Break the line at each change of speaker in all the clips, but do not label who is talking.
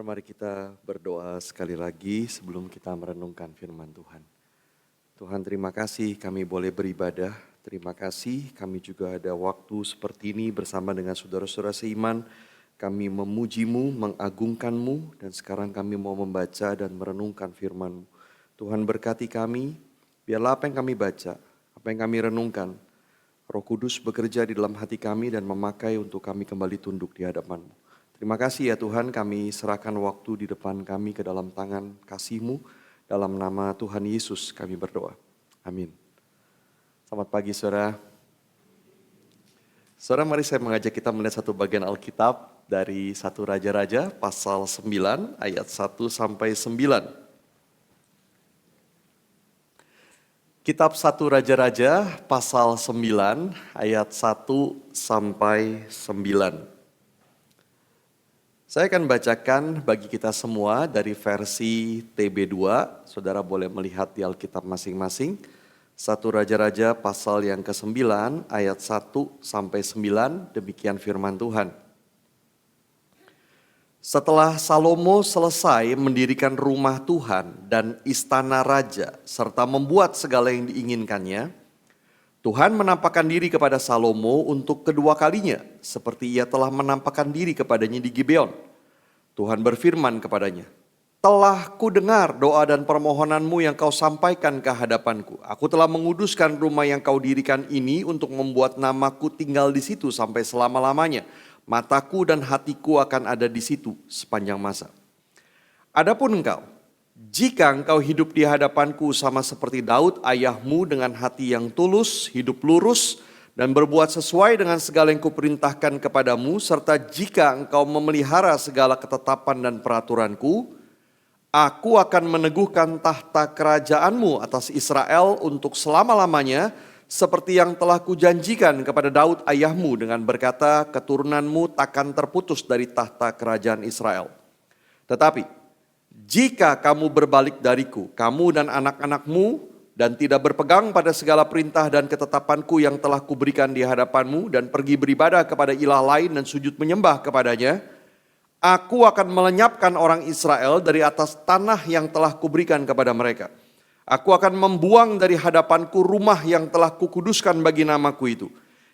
Mari kita berdoa sekali lagi sebelum kita merenungkan firman Tuhan. Tuhan, terima kasih kami boleh beribadah. Terima kasih kami juga ada waktu seperti ini bersama dengan saudara-saudara seiman. Kami memuji-Mu, mengagungkan-Mu, dan sekarang kami mau membaca dan merenungkan firman-Mu. Tuhan berkati kami, biarlah apa yang kami baca, apa yang kami renungkan, Roh Kudus bekerja di dalam hati kami dan memakai untuk kami kembali tunduk di hadapan-Mu. Terima kasih ya Tuhan, kami serahkan waktu di depan kami ke dalam tangan kasih-Mu. Dalam nama Tuhan Yesus kami berdoa. Amin. Selamat pagi saudara. Saudara, mari saya mengajak kita melihat satu bagian Alkitab dari 1 Raja-Raja pasal 9 ayat 1 sampai 9. Kitab 1 Raja-Raja pasal 9 ayat 1 sampai 9. Saya akan bacakan bagi kita semua dari versi TB2. Saudara boleh melihat di Alkitab masing-masing. 1 Raja-Raja pasal yang ke-9 ayat 1 sampai 9, demikian firman Tuhan. Setelah Salomo selesai mendirikan rumah Tuhan dan istana raja serta membuat segala yang diinginkannya, Tuhan menampakkan diri kepada Salomo untuk kedua kalinya, seperti ia telah menampakkan diri kepadanya di Gibeon. Tuhan berfirman kepadanya, "Telah kudengar doa dan permohonanmu yang kau sampaikan ke hadapanku. Aku telah menguduskan rumah yang kau dirikan ini untuk membuat namaku tinggal di situ sampai selama-lamanya. Mataku dan hatiku akan ada di situ sepanjang masa. Adapun engkau, jika engkau hidup di hadapanku sama seperti Daud ayahmu dengan hati yang tulus, hidup lurus, dan berbuat sesuai dengan segala yang kuperintahkan kepadamu, serta jika engkau memelihara segala ketetapan dan peraturanku, aku akan meneguhkan tahta kerajaanmu atas Israel untuk selama-lamanya, seperti yang telah kujanjikan kepada Daud ayahmu dengan berkata, keturunanmu takkan terputus dari tahta kerajaan Israel. Tetapi jika kamu berbalik dariku, kamu dan anak-anakmu, dan tidak berpegang pada segala perintah dan ketetapanku yang telah kuberikan di hadapanmu, dan pergi beribadah kepada ilah lain dan sujud menyembah kepadanya, aku akan melenyapkan orang Israel dari atas tanah yang telah kuberikan kepada mereka. Aku akan membuang dari hadapanku rumah yang telah kukuduskan bagi namaku itu.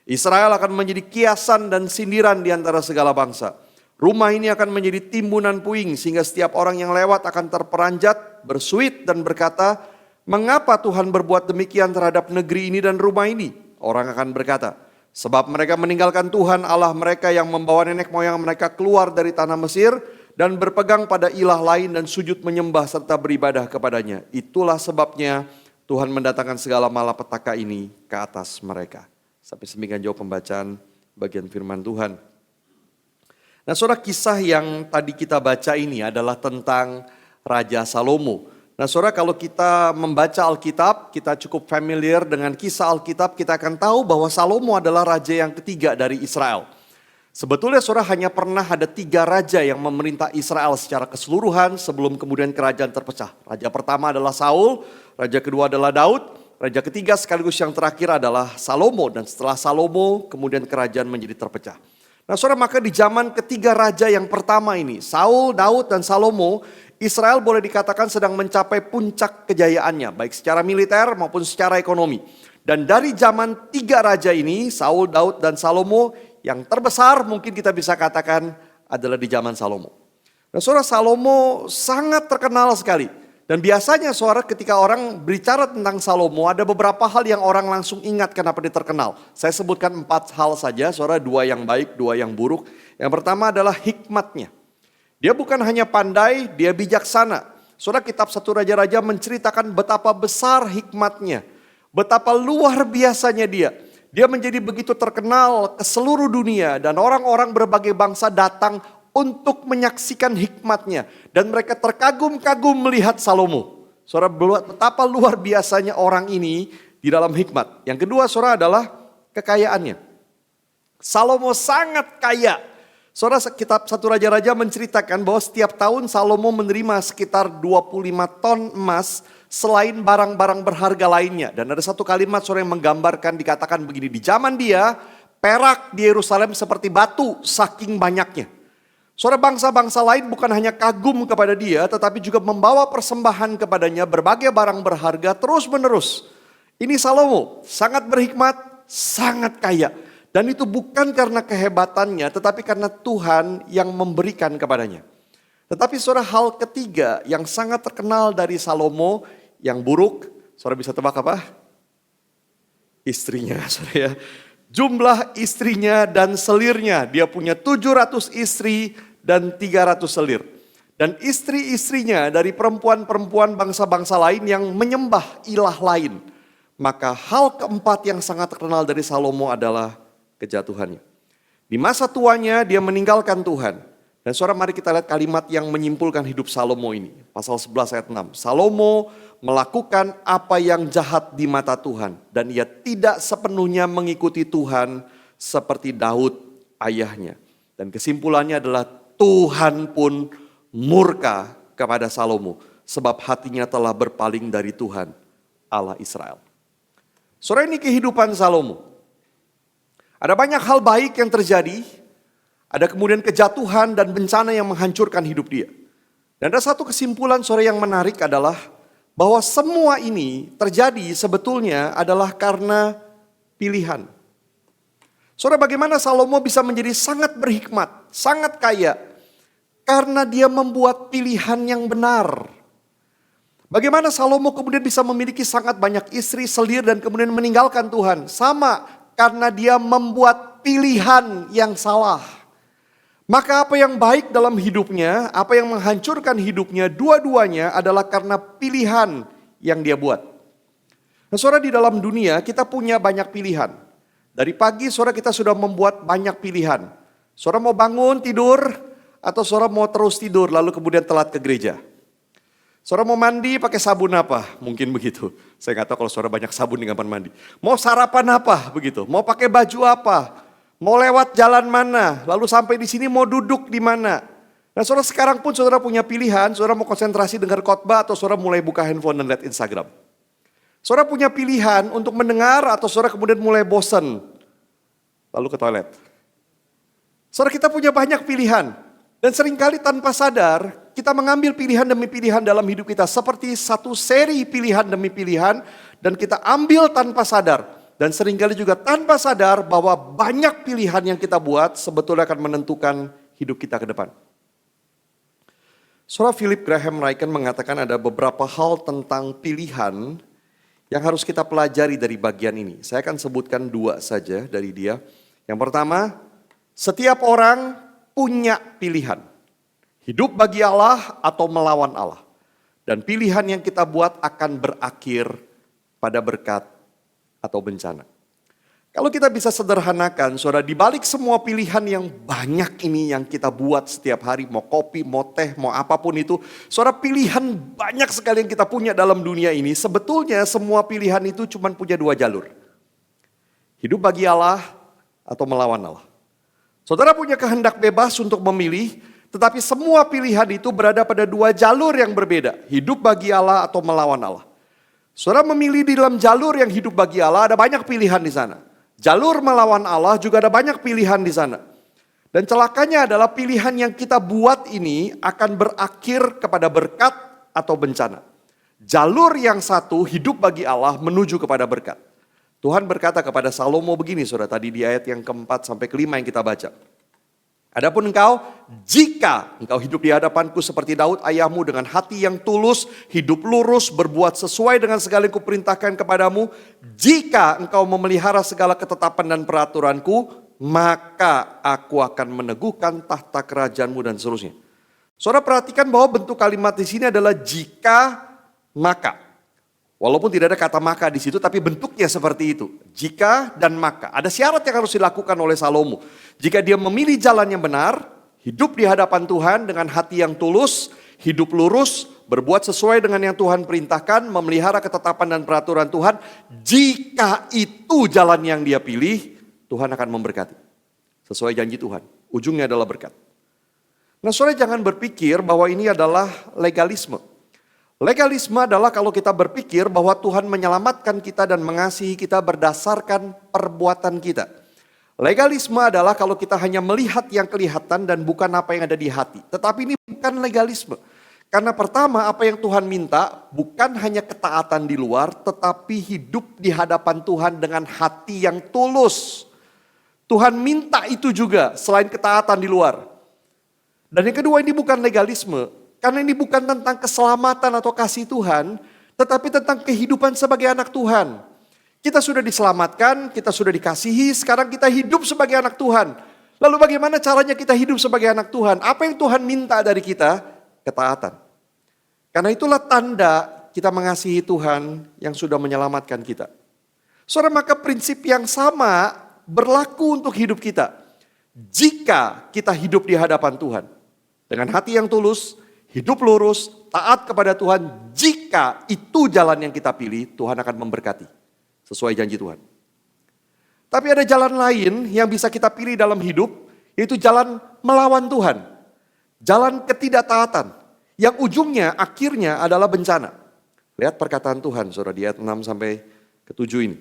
Israel akan menjadi kiasan dan sindiran di antara segala bangsa. Rumah ini akan menjadi timbunan puing sehingga setiap orang yang lewat akan terperanjat, bersuit dan berkata, mengapa Tuhan berbuat demikian terhadap negeri ini dan rumah ini? Orang akan berkata, sebab mereka meninggalkan Tuhan Allah mereka yang membawa nenek moyang mereka keluar dari tanah Mesir dan berpegang pada ilah lain dan sujud menyembah serta beribadah kepadanya. Itulah sebabnya Tuhan mendatangkan segala malapetaka ini ke atas mereka. Sampai semikian jauh pembacaan bagian firman Tuhan. Nah, saudara, kisah yang tadi kita baca ini adalah tentang Raja Salomo. Nah, saudara, kalau kita membaca Alkitab, kita cukup familiar dengan kisah Alkitab, kita akan tahu bahwa Salomo adalah raja yang ketiga dari Israel. Sebetulnya saudara hanya pernah ada 3 raja yang memerintah Israel secara keseluruhan sebelum kemudian kerajaan terpecah. Raja pertama adalah Saul, raja kedua adalah Daud, raja ketiga sekaligus yang terakhir adalah Salomo. Dan setelah Salomo kemudian kerajaan menjadi terpecah. Nah saudara, maka di zaman ketiga raja yang pertama ini, Saul, Daud, dan Salomo, Israel boleh dikatakan sedang mencapai puncak kejayaannya, baik secara militer maupun secara ekonomi. Dan dari zaman 3 raja ini, Saul, Daud, dan Salomo, yang terbesar mungkin kita bisa katakan adalah di zaman Salomo. Nah saudara, Salomo sangat terkenal sekali. Dan biasanya saudara ketika orang berbicara tentang Salomo ada beberapa hal yang orang langsung ingat kenapa dia terkenal. Saya sebutkan 4 hal saja, saudara, 2 yang baik, 2 yang buruk. Yang pertama adalah hikmatnya. Dia bukan hanya pandai, dia bijaksana. Saudara, kitab 1 Raja-Raja menceritakan betapa besar hikmatnya. Betapa luar biasanya dia. Dia menjadi begitu terkenal ke seluruh dunia dan orang-orang berbagai bangsa datang untuk menyaksikan hikmatnya. Dan mereka terkagum-kagum melihat Salomo. Saudara, betapa luar biasanya orang ini di dalam hikmat. Yang kedua saudara adalah kekayaannya. Salomo sangat kaya. Saudara, kitab 1 Raja-Raja menceritakan bahwa setiap tahun Salomo menerima sekitar 25 ton emas selain barang-barang berharga lainnya. Dan ada satu kalimat saudara yang menggambarkan, dikatakan begini, di zaman dia perak di Yerusalem seperti batu saking banyaknya. Saudara, bangsa-bangsa lain bukan hanya kagum kepada dia, tetapi juga membawa persembahan kepadanya berbagai barang berharga terus-menerus. Ini Salomo, sangat berhikmat, sangat kaya. Dan itu bukan karena kehebatannya, tetapi karena Tuhan yang memberikan kepadanya. Tetapi saudara, hal ketiga yang sangat terkenal dari Salomo yang buruk, saudara bisa tebak apa? Istrinya, saudara ya. Jumlah istrinya dan selirnya, dia punya 700 istri dan 300 selir. Dan istri-istrinya dari perempuan-perempuan bangsa-bangsa lain yang menyembah ilah lain. Maka hal keempat yang sangat terkenal dari Salomo adalah kejatuhannya. Di masa tuanya dia meninggalkan Tuhan. Dan saudara, mari kita lihat kalimat yang menyimpulkan hidup Salomo ini. Pasal 11 ayat 6. Salomo melakukan apa yang jahat di mata Tuhan. Dan ia tidak sepenuhnya mengikuti Tuhan seperti Daud ayahnya. Dan kesimpulannya adalah Tuhan pun murka kepada Salomo. Sebab hatinya telah berpaling dari Tuhan Allah Israel. Saudara, ini kehidupan Salomo. Ada banyak hal baik yang terjadi. Ada kemudian kejatuhan dan bencana yang menghancurkan hidup dia. Dan ada satu kesimpulan saudara yang menarik adalah bahwa semua ini terjadi sebetulnya adalah karena pilihan. Saudara, bagaimana Salomo bisa menjadi sangat berhikmat, sangat kaya karena dia membuat pilihan yang benar. Bagaimana Salomo kemudian bisa memiliki sangat banyak istri, selir dan kemudian meninggalkan Tuhan? Sama, karena dia membuat pilihan yang salah. Maka apa yang baik dalam hidupnya, apa yang menghancurkan hidupnya, dua-duanya adalah karena pilihan yang dia buat. Nah, saudara, di dalam dunia kita punya banyak pilihan. Dari pagi saudara kita sudah membuat banyak pilihan. Saudara mau bangun tidur atau saudara mau terus tidur lalu kemudian telat ke gereja. Saudara mau mandi pakai sabun apa? Mungkin begitu. Saya nggak tahu kalau saudara banyak sabun di kamar mandi. Mau sarapan apa? Begitu. Mau pakai baju apa? Mau lewat jalan mana, lalu sampai di sini mau duduk di mana. Nah, saudara, sekarang pun saudara punya pilihan, saudara mau konsentrasi dengar khotbah atau saudara mulai buka handphone dan lihat Instagram. Saudara punya pilihan untuk mendengar atau saudara kemudian mulai bosan, lalu ke toilet. Saudara, kita punya banyak pilihan dan seringkali tanpa sadar kita mengambil pilihan demi pilihan dalam hidup kita. Seperti satu seri pilihan demi pilihan dan kita ambil tanpa sadar. Dan seringkali juga tanpa sadar bahwa banyak pilihan yang kita buat sebetulnya akan menentukan hidup kita ke depan. Saudara, Philip Graham Ryken mengatakan ada beberapa hal tentang pilihan yang harus kita pelajari dari bagian ini. Saya akan sebutkan dua saja dari dia. Yang pertama, setiap orang punya pilihan. Hidup bagi Allah atau melawan Allah. Dan pilihan yang kita buat akan berakhir pada berkat atau bencana. Kalau kita bisa sederhanakan, saudara, di balik semua pilihan yang banyak ini yang kita buat setiap hari, mau kopi, mau teh, mau apapun itu, saudara, pilihan banyak sekali yang kita punya dalam dunia ini, sebetulnya semua pilihan itu cuma punya dua jalur. Hidup bagi Allah atau melawan Allah. Saudara punya kehendak bebas untuk memilih, tetapi semua pilihan itu berada pada dua jalur yang berbeda, hidup bagi Allah atau melawan Allah. Saudara memilih di dalam jalur yang hidup bagi Allah, ada banyak pilihan di sana. Jalur melawan Allah juga ada banyak pilihan di sana. Dan celakanya adalah pilihan yang kita buat ini akan berakhir kepada berkat atau bencana. Jalur yang satu hidup bagi Allah menuju kepada berkat. Tuhan berkata kepada Salomo begini, saudara, tadi di ayat yang keempat sampai kelima yang kita baca. Adapun engkau, jika engkau hidup di hadapanku seperti Daud ayahmu dengan hati yang tulus, hidup lurus, berbuat sesuai dengan segala yang kuperintahkan kepadamu, jika engkau memelihara segala ketetapan dan peraturanku, maka aku akan meneguhkan tahta kerajaanmu dan seterusnya. Saudara perhatikan bahwa bentuk kalimat di sini adalah jika, maka. Walaupun tidak ada kata maka di situ, tapi bentuknya seperti itu. Jika dan maka. Ada syarat yang harus dilakukan oleh Salomo. Jika dia memilih jalan yang benar, hidup di hadapan Tuhan dengan hati yang tulus, hidup lurus, berbuat sesuai dengan yang Tuhan perintahkan, memelihara ketetapan dan peraturan Tuhan. Jika itu jalan yang dia pilih, Tuhan akan memberkati. Sesuai janji Tuhan. Ujungnya adalah berkat. Nah, saudara jangan berpikir bahwa ini adalah legalisme. Legalisme adalah kalau kita berpikir bahwa Tuhan menyelamatkan kita dan mengasihi kita berdasarkan perbuatan kita. Legalisme adalah kalau kita hanya melihat yang kelihatan dan bukan apa yang ada di hati. Tetapi ini bukan legalisme. Karena pertama apa yang Tuhan minta bukan hanya ketaatan di luar, tetapi hidup di hadapan Tuhan dengan hati yang tulus. Tuhan minta itu juga selain ketaatan di luar. Dan yang kedua, ini bukan legalisme. Karena ini bukan tentang keselamatan atau kasih Tuhan, tetapi tentang kehidupan sebagai anak Tuhan. Kita sudah diselamatkan, kita sudah dikasihi, sekarang kita hidup sebagai anak Tuhan. Lalu bagaimana caranya kita hidup sebagai anak Tuhan? Apa yang Tuhan minta dari kita? Ketaatan. Karena itulah tanda kita mengasihi Tuhan yang sudah menyelamatkan kita. Saudara, maka prinsip yang sama berlaku untuk hidup kita. Jika kita hidup di hadapan Tuhan dengan hati yang tulus, hidup lurus, taat kepada Tuhan, jika itu jalan yang kita pilih, Tuhan akan memberkati sesuai janji Tuhan. Tapi ada jalan lain yang bisa kita pilih dalam hidup, yaitu jalan melawan Tuhan. Jalan ketidaktaatan. Yang ujungnya, akhirnya adalah bencana. Lihat perkataan Tuhan, saudara, di ayat 6 sampai ke 7 ini.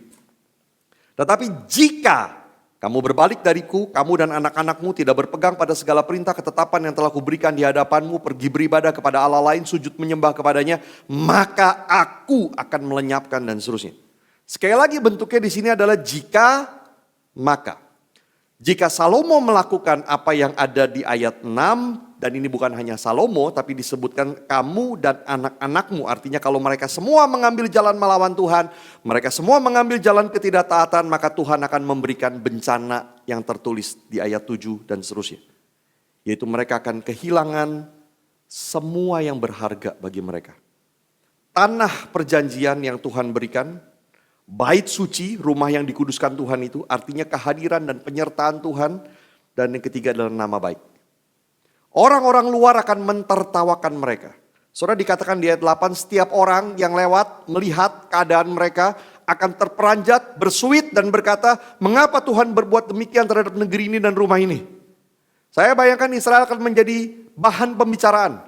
Tetapi jika kamu berbalik dariku, kamu dan anak-anakmu tidak berpegang pada segala perintah ketetapan yang telah kuberikan di hadapanmu, pergi beribadah kepada Allah lain, sujud menyembah kepadanya, maka aku akan melenyapkan dan seterusnya. Sekali lagi bentuknya di sini adalah jika, maka. Jika Salomo melakukan apa yang ada di ayat 6, dan ini bukan hanya Salomo, tapi disebutkan kamu dan anak-anakmu. Artinya kalau mereka semua mengambil jalan melawan Tuhan, mereka semua mengambil jalan ketidaktaatan, maka Tuhan akan memberikan bencana yang tertulis di ayat 7 dan seterusnya. Yaitu mereka akan kehilangan semua yang berharga bagi mereka. Tanah perjanjian yang Tuhan berikan, bait suci, rumah yang dikuduskan Tuhan itu, artinya kehadiran dan penyertaan Tuhan. Dan yang ketiga adalah nama baik. Orang-orang luar akan mentertawakan mereka. Saudara, dikatakan di ayat 8, setiap orang yang lewat melihat keadaan mereka akan terperanjat, bersuit dan berkata, mengapa Tuhan berbuat demikian terhadap negeri ini dan rumah ini? Saya bayangkan Israel akan menjadi bahan pembicaraan.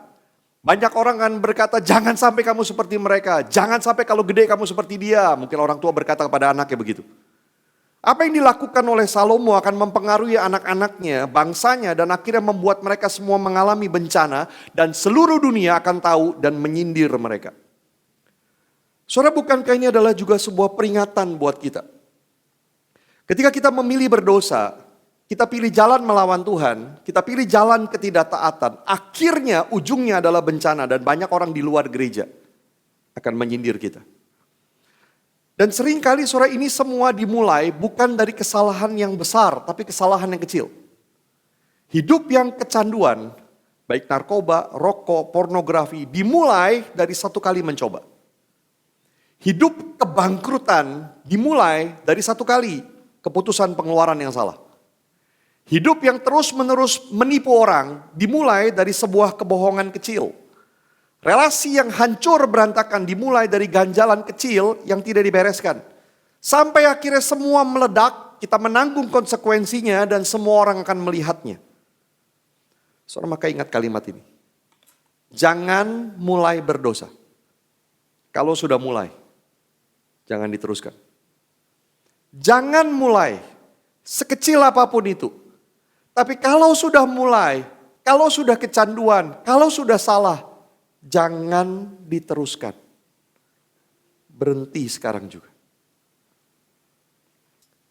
Banyak orang akan berkata, jangan sampai kamu seperti mereka. Jangan sampai kalau gede kamu seperti dia. Mungkin orang tua berkata kepada anaknya begitu. Apa yang dilakukan oleh Salomo akan mempengaruhi anak-anaknya, bangsanya, dan akhirnya membuat mereka semua mengalami bencana. Dan seluruh dunia akan tahu dan menyindir mereka. Saudara, bukankah ini adalah juga sebuah peringatan buat kita? Ketika kita memilih berdosa, kita pilih jalan melawan Tuhan, kita pilih jalan ketidaktaatan, akhirnya ujungnya adalah bencana dan banyak orang di luar gereja akan menyindir kita. Dan seringkali saudara, ini semua dimulai bukan dari kesalahan yang besar, tapi kesalahan yang kecil. Hidup yang kecanduan, baik narkoba, rokok, pornografi, dimulai dari satu kali mencoba. Hidup kebangkrutan dimulai dari satu kali keputusan pengeluaran yang salah. Hidup yang terus-menerus menipu orang dimulai dari sebuah kebohongan kecil. Relasi yang hancur berantakan dimulai dari ganjalan kecil yang tidak dibereskan. Sampai akhirnya semua meledak, kita menanggung konsekuensinya dan semua orang akan melihatnya. Saudara, maka ingat kalimat ini. Jangan mulai berdosa. Kalau sudah mulai, jangan diteruskan. Jangan mulai, sekecil apapun itu. Tapi kalau sudah mulai, kalau sudah kecanduan, kalau sudah salah, jangan diteruskan. Berhenti sekarang juga.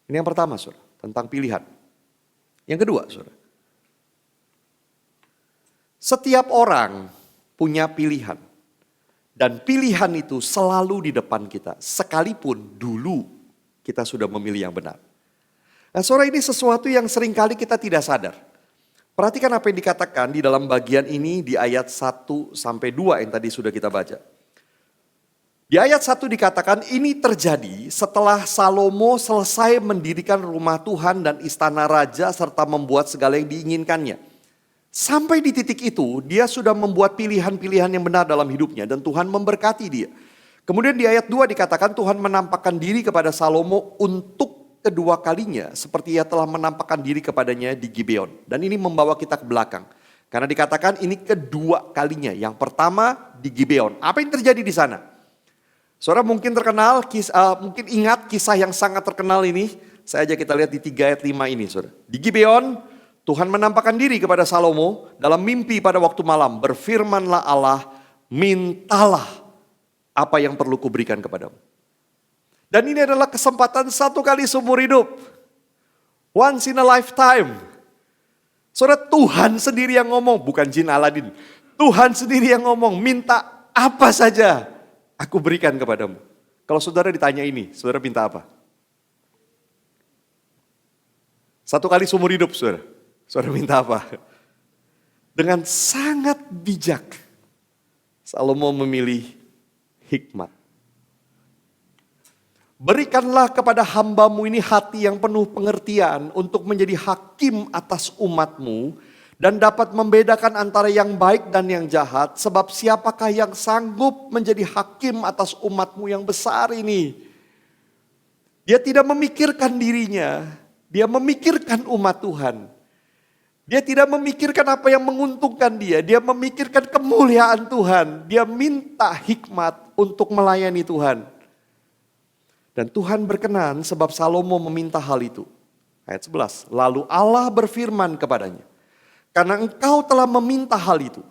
Ini yang pertama, saudara, tentang pilihan. Yang kedua, saudara. Setiap orang punya pilihan. Dan pilihan itu selalu di depan kita. Sekalipun dulu kita sudah memilih yang benar. Nah, saudara, ini sesuatu yang seringkali kita tidak sadar. Perhatikan apa yang dikatakan di dalam bagian ini di ayat 1-2 yang tadi sudah kita baca. Di ayat 1 dikatakan ini terjadi setelah Salomo selesai mendirikan rumah Tuhan dan istana raja serta membuat segala yang diinginkannya. Sampai di titik itu dia sudah membuat pilihan-pilihan yang benar dalam hidupnya dan Tuhan memberkati dia. Kemudian di ayat 2 dikatakan Tuhan menampakkan diri kepada Salomo untuk kedua kalinya seperti ia telah menampakkan diri kepadanya di Gibeon. Dan ini membawa kita ke belakang. Karena dikatakan ini kedua kalinya. Yang pertama di Gibeon. Apa yang terjadi di sana? Saudara mungkin terkenal, mungkin ingat kisah yang sangat terkenal ini saya ajak kita lihat di 3 ayat 5 ini, saudara. Di Gibeon, Tuhan menampakkan diri kepada Salomo dalam mimpi pada waktu malam. Berfirmanlah Allah, mintalah apa yang perlu kuberikan kepadamu. Dan ini adalah kesempatan satu kali seumur hidup. Once in a lifetime. Saudara, Tuhan sendiri yang ngomong, bukan jin Aladin. Tuhan sendiri yang ngomong, minta apa saja aku berikan kepadamu. Kalau saudara ditanya ini, saudara minta apa? Satu kali seumur hidup, saudara. Saudara minta apa? Dengan sangat bijak, Salomo memilih hikmat. Berikanlah kepada hambamu ini hati yang penuh pengertian untuk menjadi hakim atas umatmu dan dapat membedakan antara yang baik dan yang jahat. Sebab siapakah yang sanggup menjadi hakim atas umatmu yang besar ini? Dia tidak memikirkan dirinya, dia memikirkan umat Tuhan. Dia tidak memikirkan apa yang menguntungkan dia, dia memikirkan kemuliaan Tuhan. Dia minta hikmat untuk melayani Tuhan. Dan Tuhan berkenan sebab Salomo meminta hal itu. Ayat 11, lalu Allah berfirman kepadanya, karena engkau telah meminta hal itu,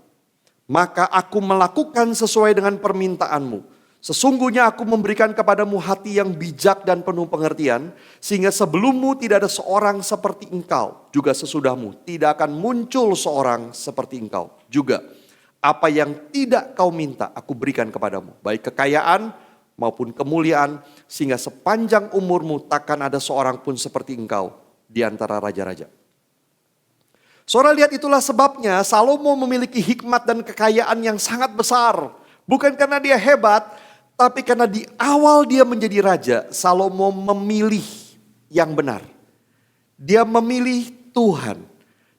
maka aku melakukan sesuai dengan permintaanmu. Sesungguhnya aku memberikan kepadamu hati yang bijak dan penuh pengertian, sehingga sebelummu tidak ada seorang seperti engkau, juga sesudahmu tidak akan muncul seorang seperti engkau. Juga apa yang tidak kau minta aku berikan kepadamu, baik kekayaan maupun kemuliaan, sehingga sepanjang umurmu takkan ada seorang pun seperti engkau di antara raja-raja. Saudara lihat, itulah sebabnya Salomo memiliki hikmat dan kekayaan yang sangat besar. Bukan karena dia hebat, tapi karena di awal dia menjadi raja, Salomo memilih yang benar. Dia memilih Tuhan.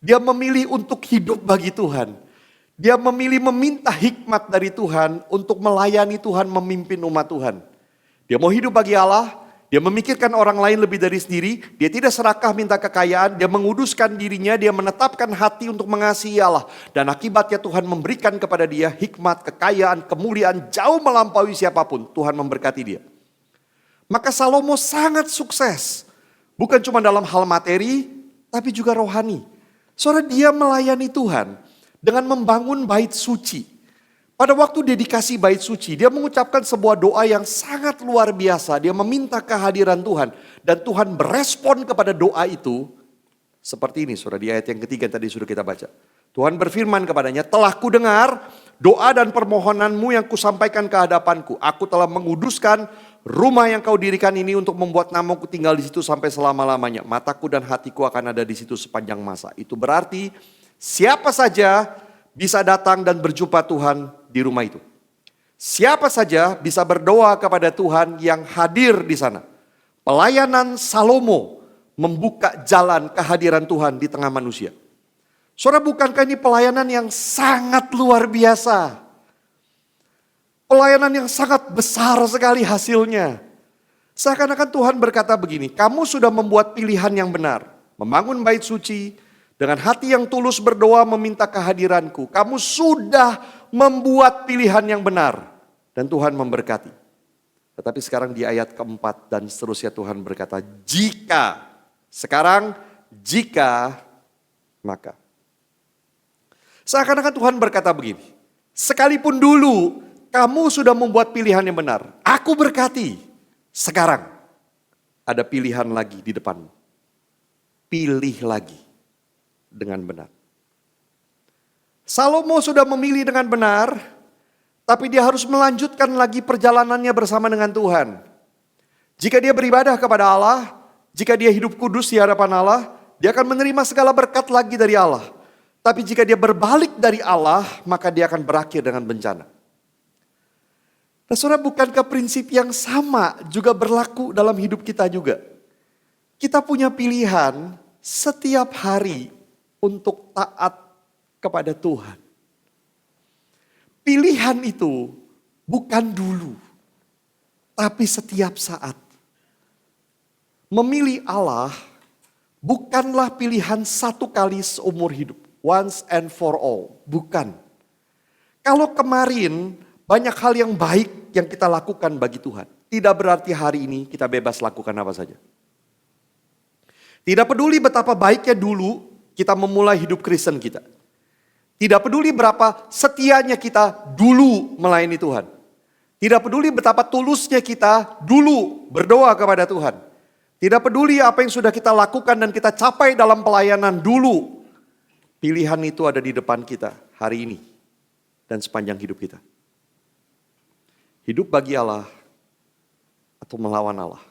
Dia memilih untuk hidup bagi Tuhan. Dia memilih meminta hikmat dari Tuhan untuk melayani Tuhan, memimpin umat Tuhan. Dia mau hidup bagi Allah, dia memikirkan orang lain lebih dari sendiri, dia tidak serakah minta kekayaan, dia menguduskan dirinya, dia menetapkan hati untuk mengasihi Allah. Dan akibatnya Tuhan memberikan kepada dia hikmat, kekayaan, kemuliaan jauh melampaui siapapun. Tuhan memberkati dia. Maka Salomo sangat sukses, bukan cuma dalam hal materi, tapi juga rohani. Saudara, dia melayani Tuhan dengan membangun bait suci. Pada waktu dedikasi bait suci, dia mengucapkan sebuah doa yang sangat luar biasa. Dia meminta kehadiran Tuhan. Dan Tuhan berespon kepada doa itu seperti ini, saudara, di ayat yang ketiga tadi sudah kita baca. Tuhan berfirman kepadanya, telah kudengar doa dan permohonanmu yang kusampaikan ke hadapanku. Aku telah menguduskan rumah yang kau dirikan ini untuk membuat namaku tinggal di situ sampai selama-lamanya. Mataku dan hatiku akan ada di situ sepanjang masa. Itu berarti siapa saja bisa datang dan berjumpa Tuhan di rumah itu. Siapa saja bisa berdoa kepada Tuhan yang hadir di sana. Pelayanan Salomo membuka jalan kehadiran Tuhan di tengah manusia. Saudara, bukankah ini pelayanan yang sangat luar biasa? Pelayanan yang sangat besar sekali hasilnya. Seakan-akan Tuhan berkata begini, kamu sudah membuat pilihan yang benar. Membangun bait suci, dengan hati yang tulus berdoa meminta kehadiranku. Kamu sudah membuat pilihan yang benar. Dan Tuhan memberkati. Tetapi sekarang di ayat keempat dan seterusnya Tuhan berkata, jika. Sekarang jika maka. Seakan-akan Tuhan berkata begini. Sekalipun dulu kamu sudah membuat pilihan yang benar. Aku berkati. Sekarang ada pilihan lagi di depanmu. Pilih lagi. Dengan benar. Salomo sudah memilih dengan benar, tapi dia harus melanjutkan lagi perjalanannya bersama dengan Tuhan. Jika dia beribadah kepada Allah, jika dia hidup kudus di hadapan Allah, dia akan menerima segala berkat lagi dari Allah. Tapi jika dia berbalik dari Allah, maka dia akan berakhir dengan bencana. Nah, saudara, bukankah prinsip yang sama juga berlaku dalam hidup kita juga? Kita punya pilihan setiap hari untuk taat kepada Tuhan. Pilihan itu bukan dulu, tapi setiap saat. Memilih Allah bukanlah pilihan satu kali seumur hidup, once and for all, bukan. Kalau kemarin banyak hal yang baik yang kita lakukan bagi Tuhan, tidak berarti hari ini kita bebas lakukan apa saja. Tidak peduli betapa baiknya dulu kita memulai hidup Kristen kita. Tidak peduli berapa setianya kita dulu melayani Tuhan. Tidak peduli betapa tulusnya kita dulu berdoa kepada Tuhan. Tidak peduli apa yang sudah kita lakukan dan kita capai dalam pelayanan dulu. Pilihan itu ada di depan kita hari ini dan sepanjang hidup kita. Hidup bagi Allah atau melawan Allah.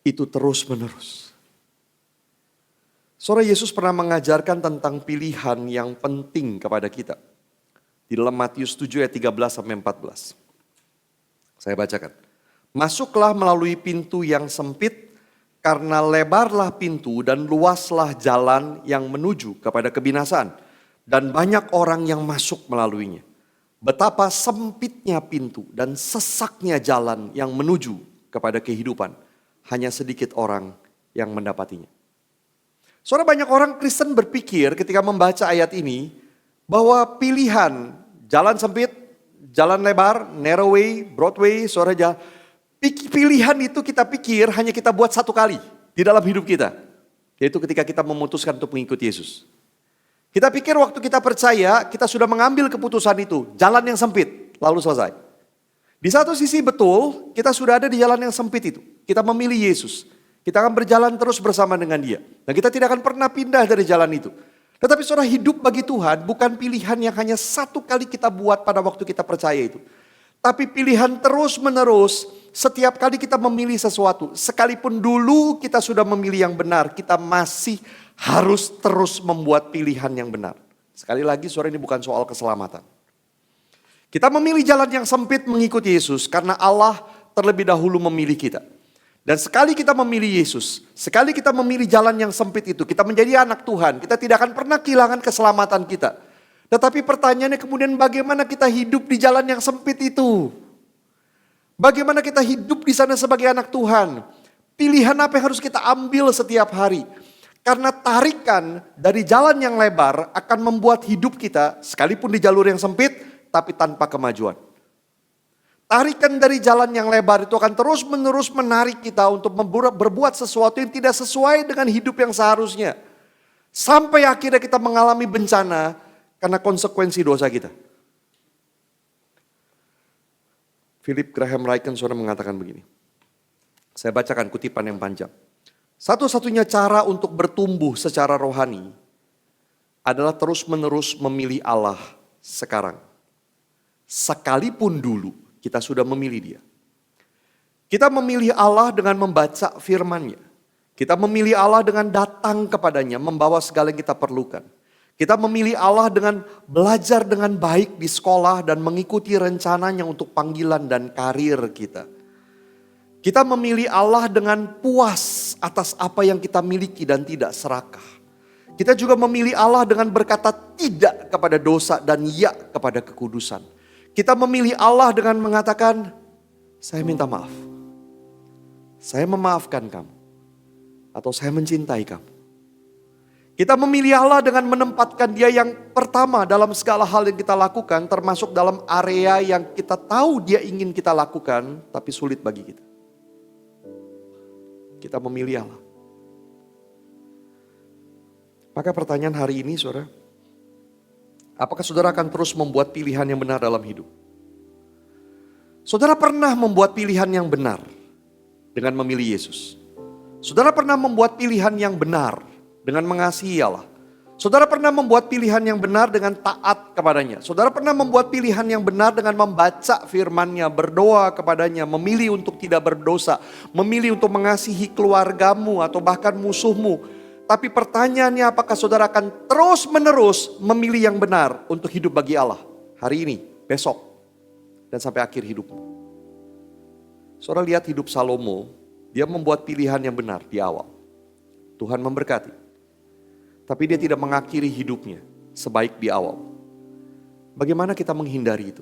Itu terus menerus. Saudara, Yesus pernah mengajarkan tentang pilihan yang penting kepada kita. Di dalam Matius 7 ayat 13 sampai 14. Saya bacakan. Masuklah melalui pintu yang sempit, karena lebarlah pintu dan luaslah jalan yang menuju kepada kebinasaan. Dan banyak orang yang masuk melaluinya. Betapa sempitnya pintu dan sesaknya jalan yang menuju kepada kehidupan. Hanya sedikit orang yang mendapatinya. Saudara, banyak orang Kristen berpikir ketika membaca ayat ini bahwa pilihan jalan sempit, jalan lebar, narrow way, broad way, saudara, pilihan itu kita pikir hanya kita buat satu kali di dalam hidup kita. Yaitu ketika kita memutuskan untuk mengikuti Yesus. Kita pikir waktu kita percaya, kita sudah mengambil keputusan itu, jalan yang sempit, lalu selesai. Di satu sisi betul, kita sudah ada di jalan yang sempit itu. Kita memilih Yesus. Kita akan berjalan terus bersama dengan Dia. Dan kita tidak akan pernah pindah dari jalan itu. Tetapi saudara, hidup bagi Tuhan bukan pilihan yang hanya satu kali kita buat pada waktu kita percaya itu. Tapi pilihan terus menerus setiap kali kita memilih sesuatu. Sekalipun dulu kita sudah memilih yang benar, kita masih harus terus membuat pilihan yang benar. Sekali lagi saudara, ini bukan soal keselamatan. Kita memilih jalan yang sempit mengikuti Yesus karena Allah terlebih dahulu memilih kita. Dan sekali kita memilih Yesus, sekali kita memilih jalan yang sempit itu, kita menjadi anak Tuhan, kita tidak akan pernah kehilangan keselamatan kita. Tetapi pertanyaannya kemudian bagaimana kita hidup di jalan yang sempit itu? Bagaimana kita hidup di sana sebagai anak Tuhan? Pilihan apa yang harus kita ambil setiap hari? Karena tarikan dari jalan yang lebar akan membuat hidup kita, sekalipun di jalur yang sempit, tapi tanpa kemajuan. Tarikan dari jalan yang lebar itu akan terus menerus menarik kita untuk berbuat sesuatu yang tidak sesuai dengan hidup yang seharusnya. Sampai akhirnya kita mengalami bencana karena konsekuensi dosa kita. Philip Graham Ryken saudara mengatakan begini. Saya bacakan kutipan yang panjang. Satu-satunya cara untuk bertumbuh secara rohani adalah terus menerus memilih Allah sekarang. Sekalipun dulu kita sudah memilih Dia. Kita memilih Allah dengan membaca firman-Nya. Kita memilih Allah dengan datang kepadanya, membawa segala yang kita perlukan. Kita memilih Allah dengan belajar dengan baik di sekolah dan mengikuti rencananya untuk panggilan dan karir kita. Kita memilih Allah dengan puas atas apa yang kita miliki dan tidak serakah. Kita juga memilih Allah dengan berkata tidak kepada dosa dan ya kepada kekudusan. Kita memilih Allah dengan mengatakan, saya minta maaf. Saya memaafkan kamu. Atau saya mencintai kamu. Kita memilih Allah dengan menempatkan Dia yang pertama dalam segala hal yang kita lakukan. Termasuk dalam area yang kita tahu Dia ingin kita lakukan, tapi sulit bagi kita. Kita memilih Allah. Maka pertanyaan hari ini saudara, apakah saudara akan terus membuat pilihan yang benar dalam hidup? Saudara pernah membuat pilihan yang benar dengan memilih Yesus. Saudara pernah membuat pilihan yang benar dengan mengasihi Allah. Saudara pernah membuat pilihan yang benar dengan taat kepadanya. Saudara pernah membuat pilihan yang benar dengan membaca firman-Nya, berdoa kepadanya, memilih untuk tidak berdosa, memilih untuk mengasihi keluargamu atau bahkan musuhmu. Tapi pertanyaannya, apakah saudara akan terus menerus memilih yang benar untuk hidup bagi Allah hari ini, besok, dan sampai akhir hidupmu? Saudara lihat hidup Salomo, dia membuat pilihan yang benar di awal. Tuhan memberkati. Tapi dia tidak mengakhiri hidupnya sebaik di awal. Bagaimana kita menghindari itu?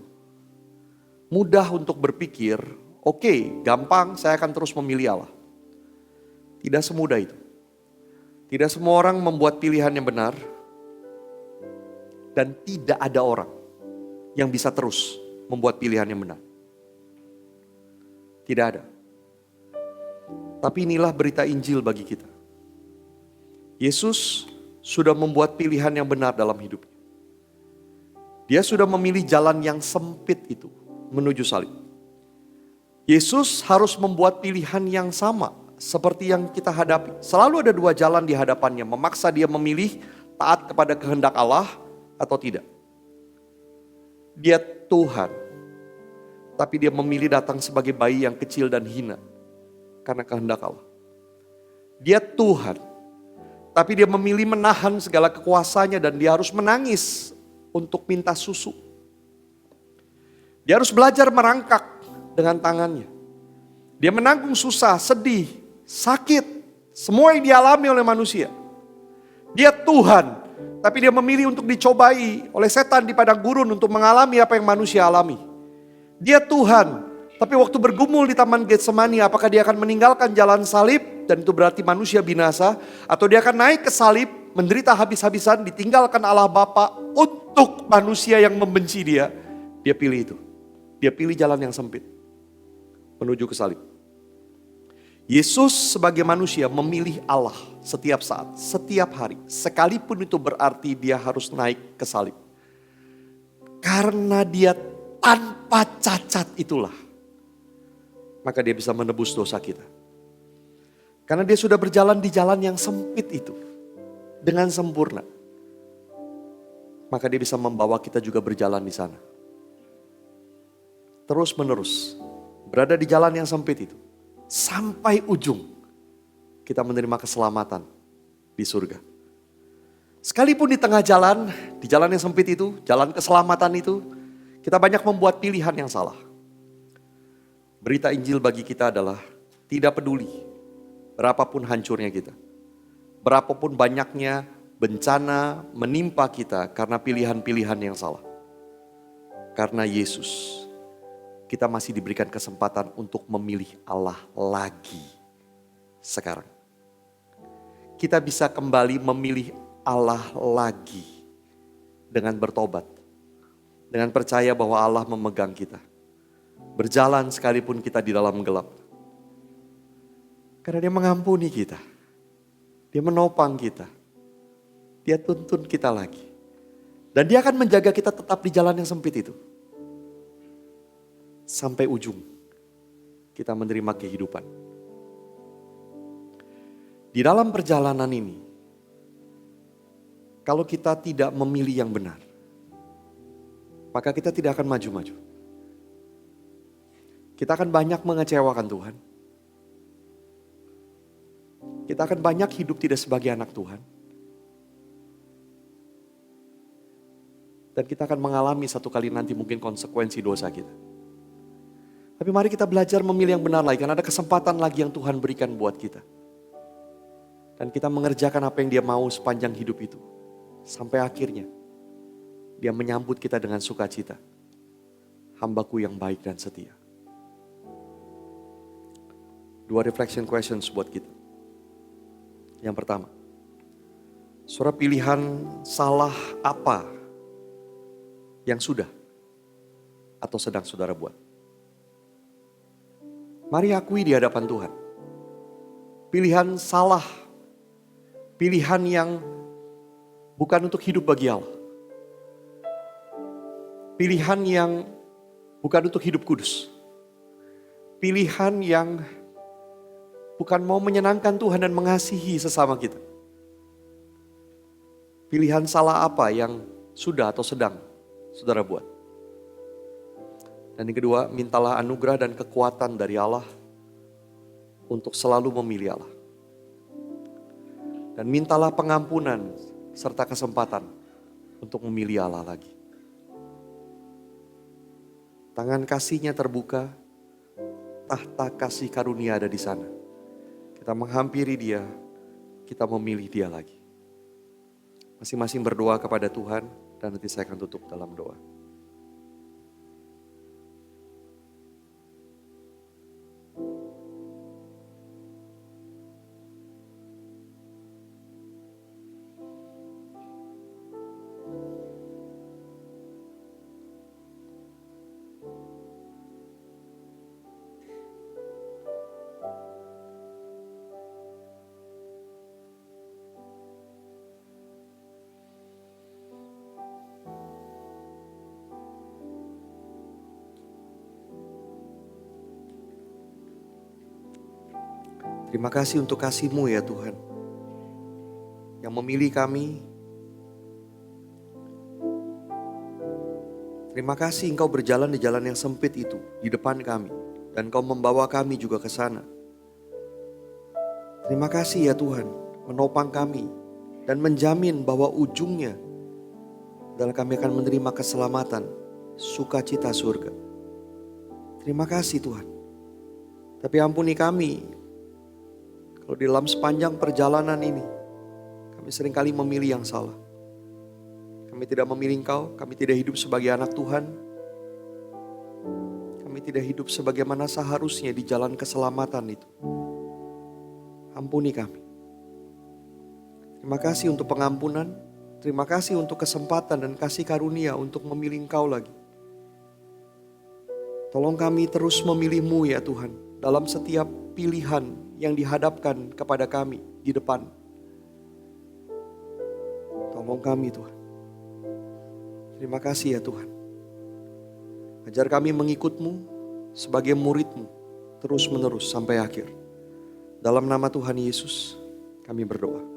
Mudah untuk berpikir, oke, gampang saya akan terus memilih Allah. Tidak semudah itu. Tidak semua orang membuat pilihan yang benar. Dan tidak ada orang yang bisa terus membuat pilihan yang benar. Tidak ada. Tapi inilah berita Injil bagi kita. Yesus sudah membuat pilihan yang benar dalam hidupnya. Dia sudah memilih jalan yang sempit itu menuju salib. Yesus harus membuat pilihan yang sama seperti yang kita hadapi. Selalu ada dua jalan di hadapannya, memaksa dia memilih taat kepada kehendak Allah atau tidak. Dia Tuhan, tapi dia memilih datang sebagai bayi yang kecil dan hina karena kehendak Allah. Dia Tuhan, tapi dia memilih menahan segala kekuasaannya dan dia harus menangis untuk minta susu. Dia harus belajar merangkak dengan tangannya. Dia menanggung susah, sedih, sakit, semua yang dialami oleh manusia. Dia Tuhan, tapi dia memilih untuk dicobai oleh setan di padang gurun untuk mengalami apa yang manusia alami. Dia Tuhan, tapi waktu bergumul di Taman Getsemani, apakah dia akan meninggalkan jalan salib dan itu berarti manusia binasa, atau dia akan naik ke salib, menderita habis-habisan, ditinggalkan Allah Bapa untuk manusia yang membenci dia. Dia pilih itu. Dia pilih jalan yang sempit menuju ke salib. Yesus sebagai manusia memilih Allah setiap saat, setiap hari. Sekalipun itu berarti dia harus naik ke salib. Karena dia tanpa cacat itulah, maka dia bisa menebus dosa kita. Karena dia sudah berjalan di jalan yang sempit itu dengan sempurna, maka dia bisa membawa kita juga berjalan di sana. Terus menerus berada di jalan yang sempit itu sampai ujung kita menerima keselamatan di surga. Sekalipun di tengah jalan, di jalan yang sempit itu, jalan keselamatan itu, kita banyak membuat pilihan yang salah. Berita Injil bagi kita adalah tidak peduli berapapun hancurnya kita, berapapun banyaknya bencana menimpa kita karena pilihan-pilihan yang salah. Karena Yesus, kita masih diberikan kesempatan untuk memilih Allah lagi sekarang. Kita bisa kembali memilih Allah lagi dengan bertobat, dengan percaya bahwa Allah memegang kita. Berjalan sekalipun kita di dalam gelap. Karena dia mengampuni kita. Dia menopang kita. Dia tuntun kita lagi. Dan dia akan menjaga kita tetap di jalan yang sempit itu. Sampai ujung kita menerima kehidupan. Di dalam perjalanan ini, kalau kita tidak memilih yang benar, maka kita tidak akan maju-maju. Kita akan banyak mengecewakan Tuhan. Kita akan banyak hidup tidak sebagai anak Tuhan. Dan kita akan mengalami satu kali nanti mungkin konsekuensi dosa kita. Tapi mari kita belajar memilih yang benar lagi, karena ada kesempatan lagi yang Tuhan berikan buat kita. Dan kita mengerjakan apa yang dia mau sepanjang hidup itu. Sampai akhirnya, dia menyambut kita dengan sukacita. Hambaku yang baik dan setia. 2 reflection questions buat kita. Yang pertama, saudara pilihan salah apa yang sudah atau sedang saudara buat? Mari akui di hadapan Tuhan. Pilihan salah. Pilihan yang bukan untuk hidup bagi Allah. Pilihan yang bukan untuk hidup kudus. Pilihan yang bukan mau menyenangkan Tuhan dan mengasihi sesama kita. Pilihan salah apa yang sudah atau sedang saudara buat? Dan yang kedua, mintalah anugerah dan kekuatan dari Allah untuk selalu memilih Allah. Dan mintalah pengampunan serta kesempatan untuk memilih Allah lagi. Tangan kasih-Nya terbuka, tahta kasih karunia ada di sana. Kita menghampiri Dia, kita memilih Dia lagi. Masing-masing berdoa kepada Tuhan dan nanti saya akan tutup dalam doa. Terima kasih untuk kasih-Mu ya Tuhan, yang memilih kami. Terima kasih Engkau berjalan di jalan yang sempit itu di depan kami, dan Engkau membawa kami juga ke sana. Terima kasih ya Tuhan, menopang kami dan menjamin bahwa ujungnya adalah kami akan menerima keselamatan, sukacita surga. Terima kasih Tuhan. Tapi ampuni kami kalau di dalam sepanjang perjalanan ini kami seringkali memilih yang salah. Kami tidak memilih Engkau, kami tidak hidup sebagai anak Tuhan. Kami tidak hidup sebagaimana seharusnya di jalan keselamatan itu. Ampuni kami. Terima kasih untuk pengampunan. Terima kasih untuk kesempatan dan kasih karunia untuk memilih Engkau lagi. Tolong kami terus memilih-Mu ya Tuhan, dalam setiap pilihan yang dihadapkan kepada kami di depan. Tolong kami Tuhan. Terima kasih ya Tuhan. Ajar kami mengikut-Mu sebagai murid-Mu terus menerus sampai akhir. Dalam nama Tuhan Yesus kami berdoa.